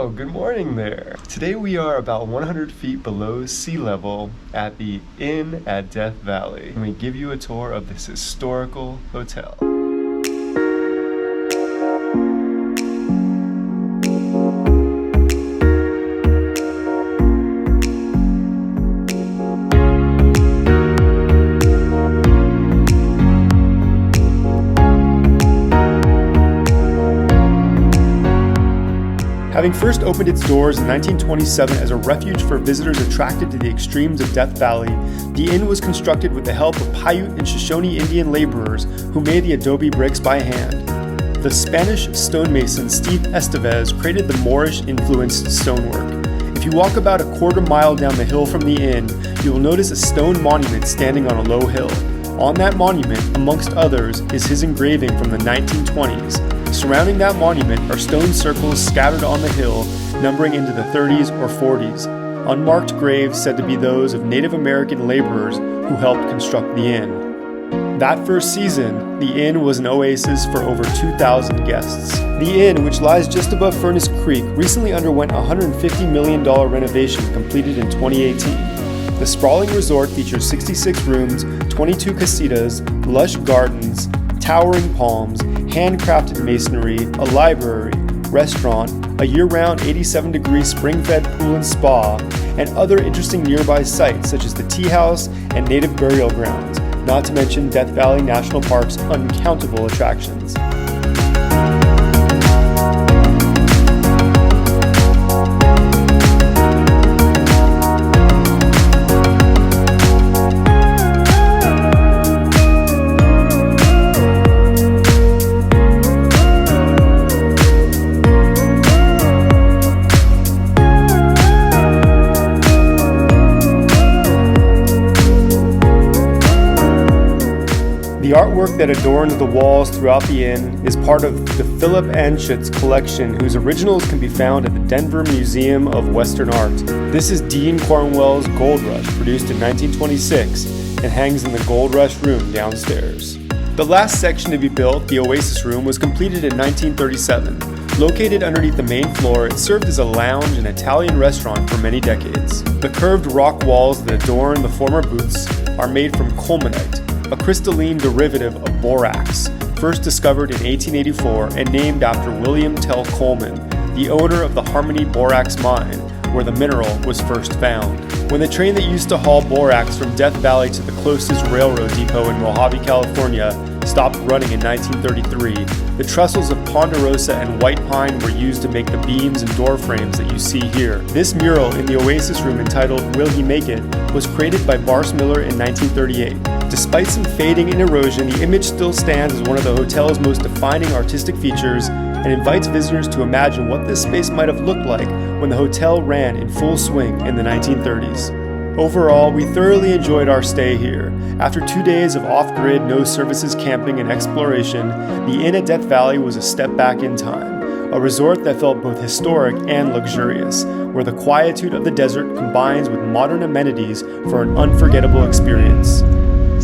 Oh, good morning there. Today we are about 100 feet below sea level at the Inn at Death Valley, and we give you a tour of this historical hotel. Having first opened its doors in 1927 as a refuge for visitors attracted to the extremes of Death Valley, the inn was constructed with the help of Paiute and Shoshone Indian laborers who made the adobe bricks by hand. The Spanish stonemason Steve Estevez created the Moorish-influenced stonework. If you walk about a quarter mile down the hill from the inn, you will notice a stone monument standing on a low hill. On that monument, amongst others, is his engraving from the 1920s. Surrounding that monument are stone circles scattered on the hill, numbering into the 30s or 40s, unmarked graves said to be those of Native American laborers who helped construct the inn. That first season, the inn was an oasis for over 2,000 guests. The inn, which lies just above Furnace Creek, recently underwent a $150 million renovation completed in 2018. The sprawling resort features 66 rooms, 22 casitas, lush gardens, towering palms, handcrafted masonry, a library, restaurant, a year-round 87-degree spring-fed pool and spa, and other interesting nearby sites such as the tea house and native burial grounds, not to mention Death Valley National Park's uncountable attractions. The artwork that adorns the walls throughout the inn is part of the Philip Anschutz collection, whose originals can be found at the Denver Museum of Western Art. This is Dean Cornwell's Gold Rush, produced in 1926, and hangs in the Gold Rush room downstairs. The last section to be built, the Oasis Room, was completed in 1937. Located underneath the main floor, it served as a lounge and Italian restaurant for many decades. The curved rock walls that adorn the former booths are made from colemanite, a crystalline derivative of borax, first discovered in 1884 and named after William Tell Coleman, the owner of the Harmony Borax Mine, where the mineral was first found. When the train that used to haul borax from Death Valley to the closest railroad depot in Mojave, California, stopped running in 1933, the trestles of ponderosa and white pine were used to make the beams and door frames that you see here. This mural in the Oasis Room, entitled Will He Make It?, was created by Bars Miller in 1938. Despite some fading and erosion, the image still stands as one of the hotel's most defining artistic features and invites visitors to imagine what this space might have looked like when the hotel ran in full swing in the 1930s. Overall, we thoroughly enjoyed our stay here. After 2 days of off-grid, no-services camping and exploration, the Inn at Death Valley was a step back in time, a resort that felt both historic and luxurious, where the quietude of the desert combines with modern amenities for an unforgettable experience.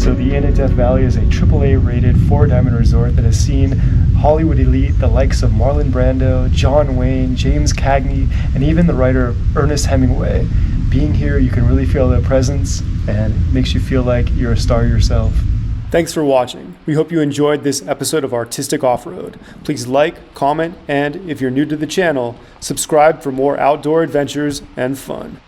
So the Inn at Death Valley is a AAA-rated 4-diamond resort that has seen Hollywood elite, the likes of Marlon Brando, John Wayne, James Cagney, and even the writer Ernest Hemingway. Being here, you can really feel their presence, and it makes you feel like you're a star yourself. Thanks for watching. We hope you enjoyed this episode of Artistic Off-Road. Please like, comment, and if you're new to the channel, subscribe for more outdoor adventures and fun.